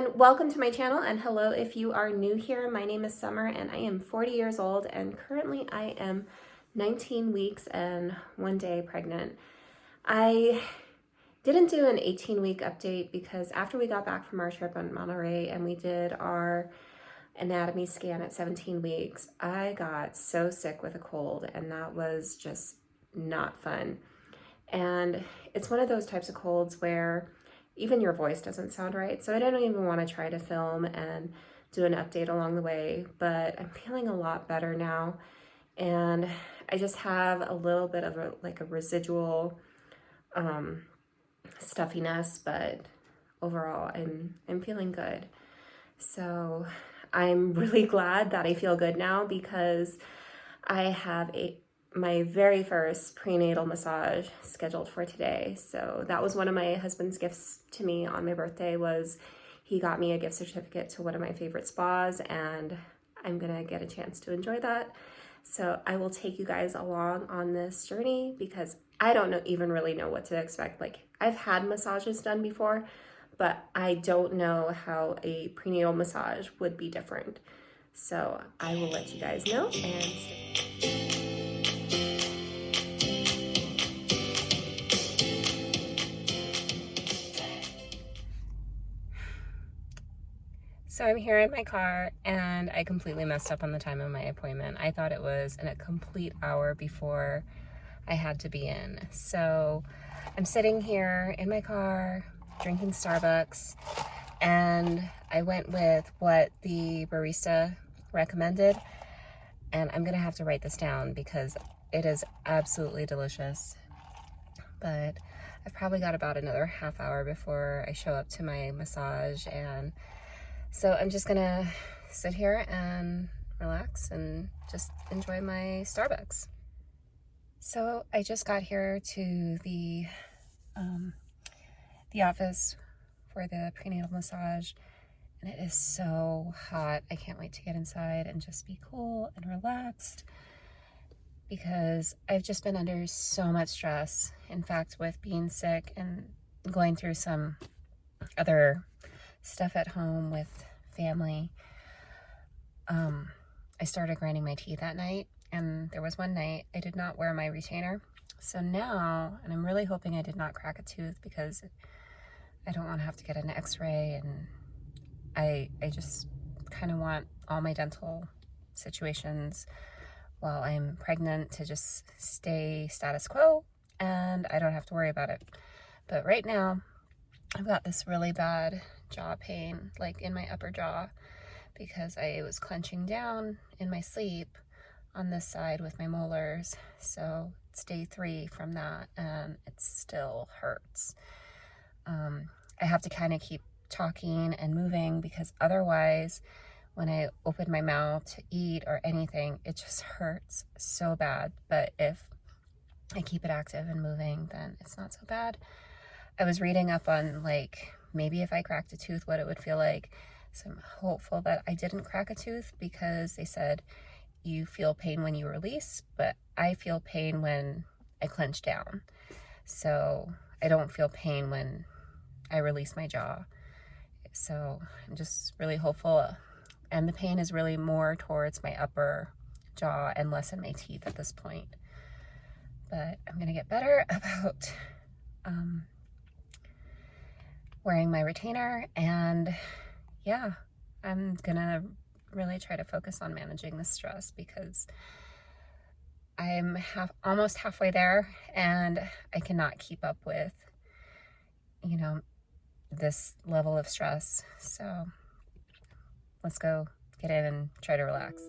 everyone, welcome to my channel, and hello if you are new here. My name is Summer and I am 40 years old and currently I am 19 weeks and 1 day pregnant. I didn't do an 18-week update because after we got back from our trip on Monterey and we did our anatomy scan at 17 weeks, I got so sick with a cold and that was just not fun. And it's one of those types of colds where even your voice doesn't sound right. So I don't even want to try to film and do an update along the way, but I'm feeling a lot better now. And I just have a little bit of a residual stuffiness, but overall I'm feeling good. So I'm really glad that I feel good now because I have my very first prenatal massage scheduled for today. So that was one of my husband's gifts to me on my birthday. Was he got me a gift certificate to one of my favorite spas, and I'm gonna get a chance to enjoy that. So I will take you guys along on this journey because I don't even really know what to expect. Like, I've had massages done before, but I don't know how a prenatal massage would be different. So I will let you guys know and So I'm here in my car and I completely messed up on the time of my appointment. I thought it was in a complete hour before I had to be in. So I'm sitting here in my car drinking Starbucks, and I went with what the barista recommended, and I'm gonna have to write this down because it is absolutely delicious. But I've probably got about another half hour before I show up to my massage, and so I'm just gonna sit here and relax and just enjoy my Starbucks. So I just got here to the office for the prenatal massage, and it is so hot. I can't wait to get inside and just be cool and relaxed because I've just been under so much stress. In fact, with being sick and going through some other stuff at home with family, I started grinding my teeth at night, and there was one night I did not wear my retainer. So now, and I'm really hoping I did not crack a tooth because I don't want to have to get an x-ray, and I just kind of want all my dental situations while I'm pregnant to just stay status quo and I don't have to worry about it. But right now I've got this really bad jaw pain, like in my upper jaw, because I was clenching down in my sleep on this side with my molars. So it's day 3 from that and it still hurts. I have to kind of keep talking and moving because otherwise when I open my mouth to eat or anything, it just hurts so bad. But if I keep it active and moving, then it's not so bad. I was reading up on like maybe if I cracked a tooth, what it would feel like. So I'm hopeful that I didn't crack a tooth because they said you feel pain when you release, but I feel pain when I clench down. So I don't feel pain when I release my jaw. So I'm just really hopeful. And the pain is really more towards my upper jaw and less in my teeth at this point. But I'm gonna get better about wearing my retainer, and yeah, I'm gonna really try to focus on managing the stress because I'm almost halfway there and I cannot keep up with, you know, this level of stress. So let's go get in and try to relax.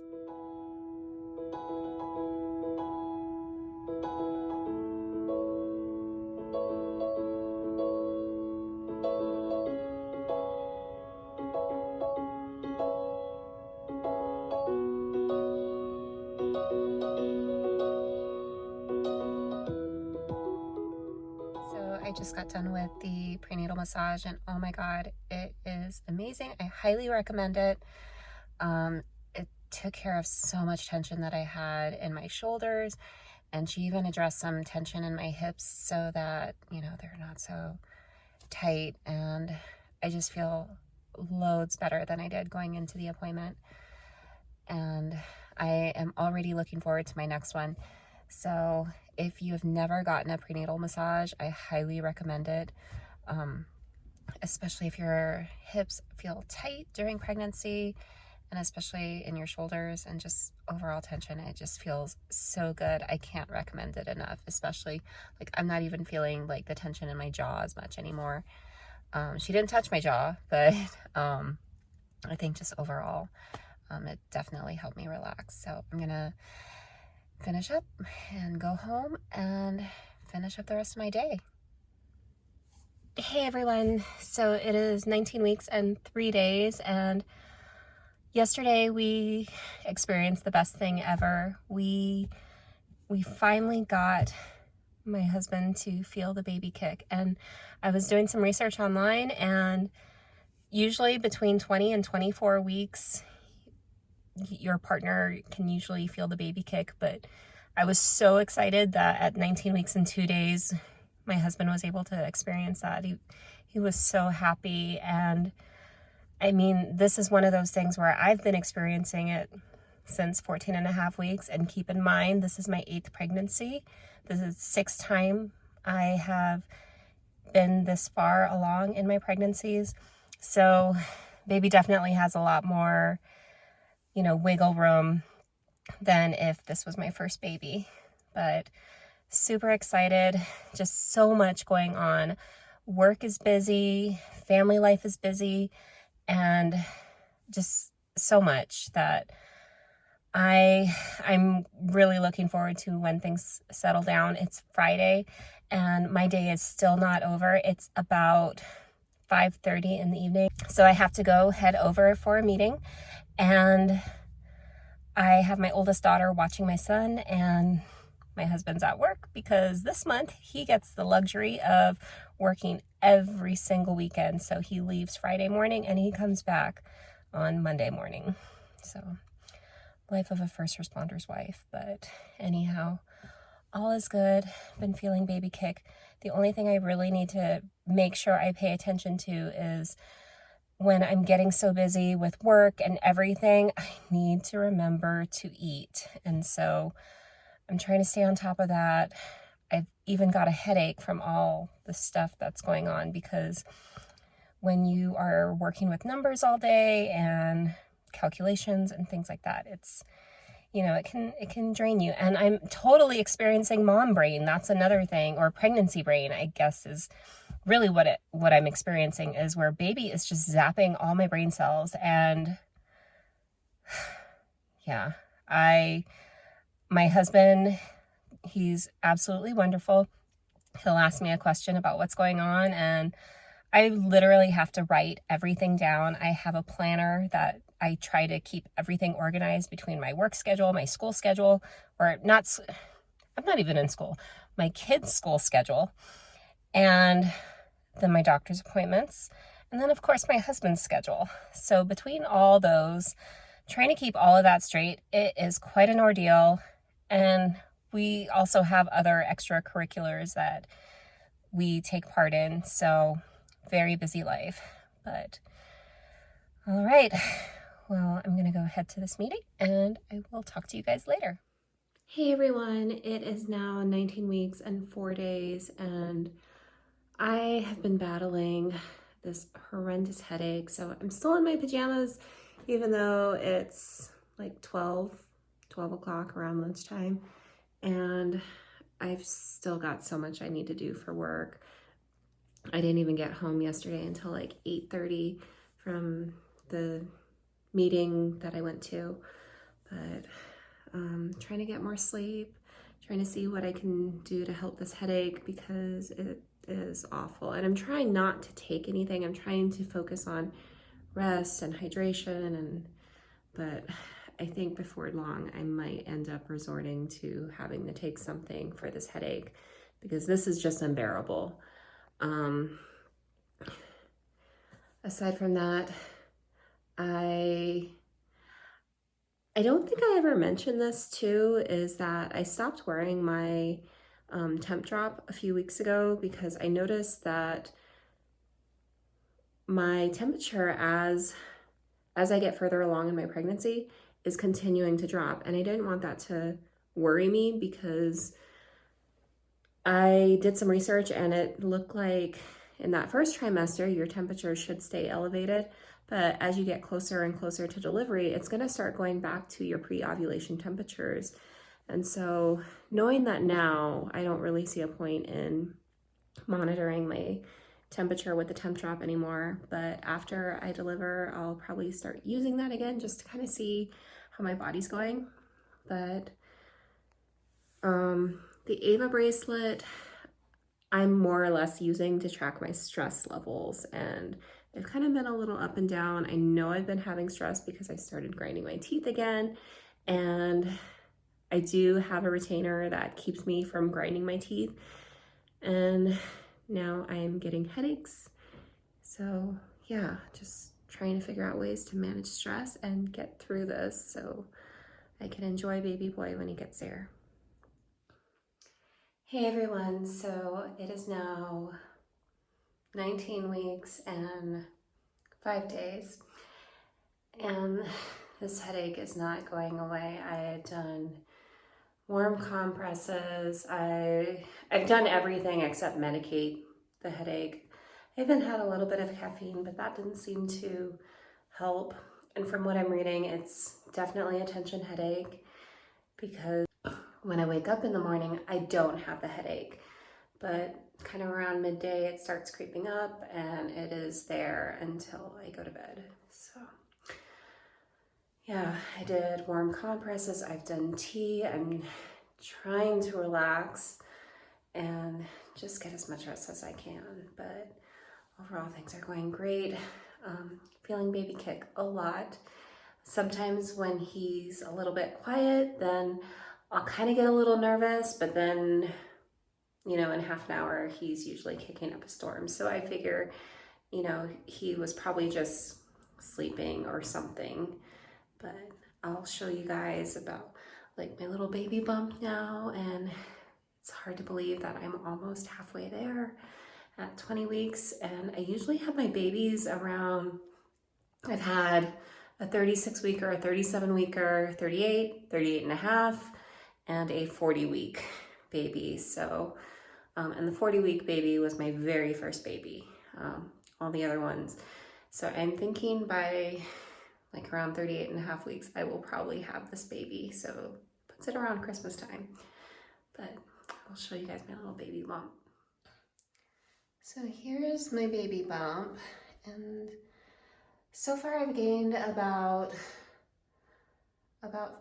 I just got done with the prenatal massage and oh my god, it is amazing. I highly recommend it. It took care of so much tension that I had in my shoulders, and she even addressed some tension in my hips so that, you know, they're not so tight, and I just feel loads better than I did going into the appointment. And I am already looking forward to my next one. So if you have never gotten a prenatal massage, I highly recommend it. Especially if your hips feel tight during pregnancy, and especially in your shoulders and just overall tension. It just feels so good. I can't recommend it enough, especially like I'm not even feeling like the tension in my jaw as much anymore. She didn't touch my jaw, but I think just overall, it definitely helped me relax. So I'm gonna finish up and go home and finish up the rest of my day. Hey everyone, so it is 19 weeks and 3 days, and yesterday we experienced the best thing ever. We finally got my husband to feel the baby kick, and I was doing some research online, and usually between 20 and 24 weeks your partner can usually feel the baby kick, but I was so excited that at 19 weeks and 2 days my husband was able to experience that. He was so happy. And I mean, this is one of those things where I've been experiencing it since 14 and a half weeks. And keep in mind, this is my 8th pregnancy. This is the 6th time I have been this far along in my pregnancies. So baby definitely has a lot more, wiggle room than if this was my first baby. But super excited, just so much going on. Work is busy, family life is busy, and just so much that I'm really looking forward to when things settle down. It's Friday and my day is still not over. It's about 5:30 in the evening. So I have to head over for a meeting, and I have my oldest daughter watching my son, and my husband's at work because this month he gets the luxury of working every single weekend. So he leaves Friday morning and he comes back on Monday morning. So life of a first responder's wife. But anyhow, all is good. Been feeling baby kick. The only thing I really need to make sure I pay attention to is when I'm getting so busy with work and everything, I need to remember to eat. And so I'm trying to stay on top of that. I've even got a headache from all the stuff that's going on, because when you are working with numbers all day and calculations and things like that, it's, it can drain you. And I'm totally experiencing mom brain. That's another thing, or pregnancy brain, I guess, is really what I'm experiencing, is where baby is just zapping all my brain cells. And yeah, my husband, he's absolutely wonderful. He'll ask me a question about what's going on, and I literally have to write everything down. I have a planner that I try to keep everything organized between my work schedule, my school schedule, or not, I'm not even in school, my kids' school schedule, and then my doctor's appointments, and then of course my husband's schedule. So between all those, trying to keep all of that straight, it is quite an ordeal. And we also have other extracurriculars that we take part in. So very busy life. But all right. Well, I'm going to go head to this meeting and I will talk to you guys later. Hey everyone. It is now 19 weeks and 4 days, and I have been battling this horrendous headache. So I'm still in my pajamas, even though it's like 12 o'clock around lunchtime, and I've still got so much I need to do for work. I didn't even get home yesterday until like 8:30 from the meeting that I went to, but trying to get more sleep, trying to see what I can do to help this headache, because it is awful. And I'm trying not to take anything. I'm trying to focus on rest and hydration, but I think before long I might end up resorting to having to take something for this headache, because this is just unbearable. Aside from that, I don't think I ever mentioned this too, is that I stopped wearing my temp drop a few weeks ago because I noticed that my temperature as I get further along in my pregnancy is continuing to drop. And I didn't want that to worry me because I did some research and it looked like in that first trimester, your temperature should stay elevated. But as you get closer and closer to delivery, it's going to start going back to your pre-ovulation temperatures. And so knowing that now, I don't really see a point in monitoring my temperature with the temp drop anymore. But after I deliver, I'll probably start using that again just to kind of see how my body's going. But the Ava bracelet, I'm more or less using to track my stress levels, and they've kind of been a little up and down. I know I've been having stress because I started grinding my teeth again, and I do have a retainer that keeps me from grinding my teeth, and now I'm getting headaches. So yeah, just trying to figure out ways to manage stress and get through this so I can enjoy baby boy when he gets there. Hey everyone, so it is now 19 weeks and 5 days, and this headache is not going away. I had done warm compresses, I've done everything except medicate the headache. I even had a little bit of caffeine, but that didn't seem to help. And from what I'm reading, it's definitely a tension headache, because when I wake up in the morning, I don't have the headache, but kind of around midday, it starts creeping up and it is there until I go to bed. So yeah, I did warm compresses, I've done tea, I'm trying to relax and just get as much rest as I can, but overall things are going great. Feeling baby kick a lot. Sometimes when he's a little bit quiet, then I'll kind of get a little nervous, but then, you know, in half an hour, he's usually kicking up a storm. So I figure, you know, he was probably just sleeping or something, but I'll show you guys about like my little baby bump now. And it's hard to believe that I'm almost halfway there at 20 weeks. And I usually have my babies around, I've had a 36 weeker, a 37 weeker, 38, 38 and a half, and a 40 week baby. So, and the 40 week baby was my very first baby, all the other ones. So I'm thinking by like around 38 and a half weeks, I will probably have this baby. So puts it around Christmas time, but I'll show you guys my little baby bump. So here's my baby bump, and so far I've gained about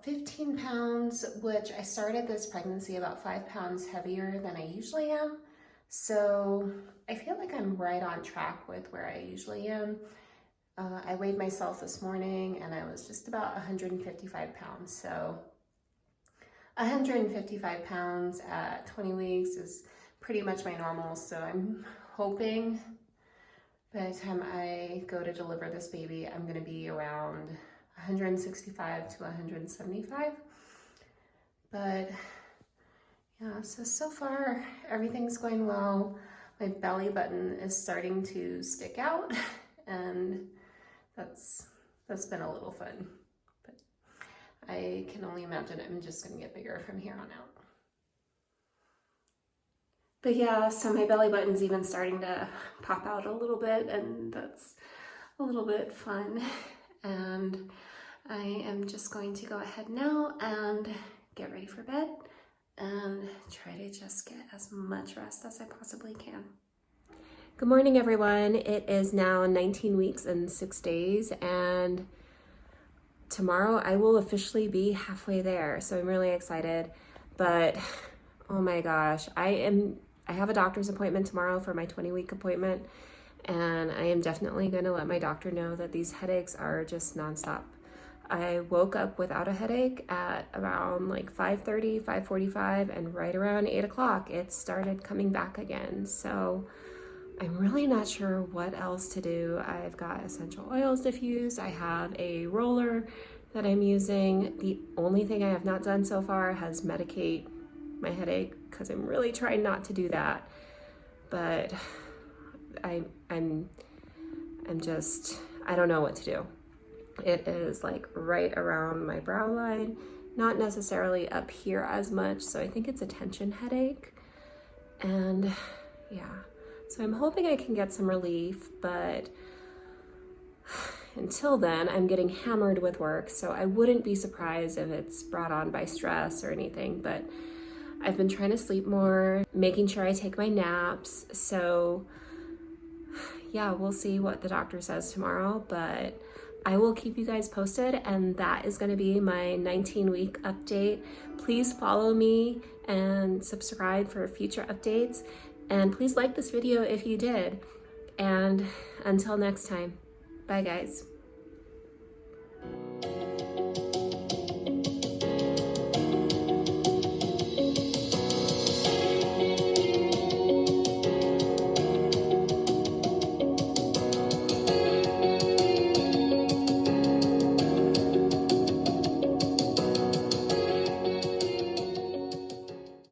15 pounds, which I started this pregnancy about 5 pounds heavier than I usually am. So I feel like I'm right on track with where I usually am. I weighed myself this morning and I was just about 155 pounds. So 155 pounds at 20 weeks is pretty much my normal. So I'm hoping by the time I go to deliver this baby, I'm gonna be around 165 to 175. But yeah, so far everything's going well. My belly button is starting to stick out, and that's been a little fun. But I can only imagine I'm just gonna get bigger from here on out. But yeah, so my belly button's even starting to pop out a little bit, and that's a little bit fun. And I am just going to go ahead now and get ready for bed and try to just get as much rest as I possibly can. Good morning, everyone. It is now 19 weeks and 6 days, and tomorrow I will officially be halfway there. So I'm really excited, but oh my gosh, I have a doctor's appointment tomorrow for my 20-week appointment, and I am definitely going to let my doctor know that these headaches are just nonstop. I woke up without a headache at around like 5:30, 5:45, and right around 8 o'clock, it started coming back again. So I'm really not sure what else to do. I've got essential oils diffused. I have a roller that I'm using. The only thing I have not done so far has medicate my headache, because I'm really trying not to do that. But I'm I don't know what to do. It is like right around my brow line, not necessarily up here as much, so I think it's a tension headache. And yeah, so I'm hoping I can get some relief, but until then, I'm getting hammered with work, so I wouldn't be surprised if it's brought on by stress or anything, but I've been trying to sleep more, making sure I take my naps, so yeah, we'll see what the doctor says tomorrow, but I will keep you guys posted, and that is going to be my 19-week update. Please follow me and subscribe for future updates, and please like this video if you did. And until next time, bye guys.